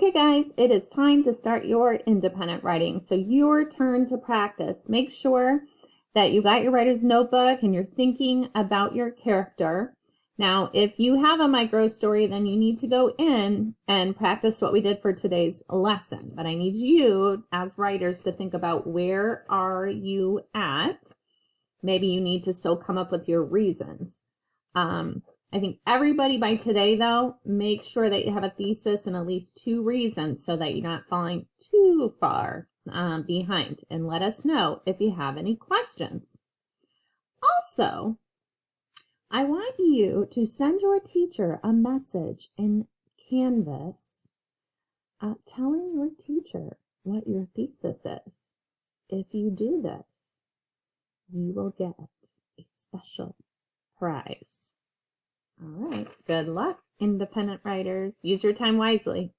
Okay, guys, it is time to start your independent writing. So your turn to practice. Make sure that you got your writer's notebook and you're thinking about your character. Now, if you have a micro story, then you need to go in and practice what we did for today's lesson. But I need you as writers to think about, where are you at? Maybe you need to still come up with your reasons. I think everybody by today, though, make sure that you have a thesis and at least 2 reasons so that you're not falling too far behind. And let us know if you have any questions. Also, I want you to send your teacher a message in Canvas telling your teacher what your thesis is. If you do this, you will get a special prize. All right, good luck, independent writers. Use your time wisely.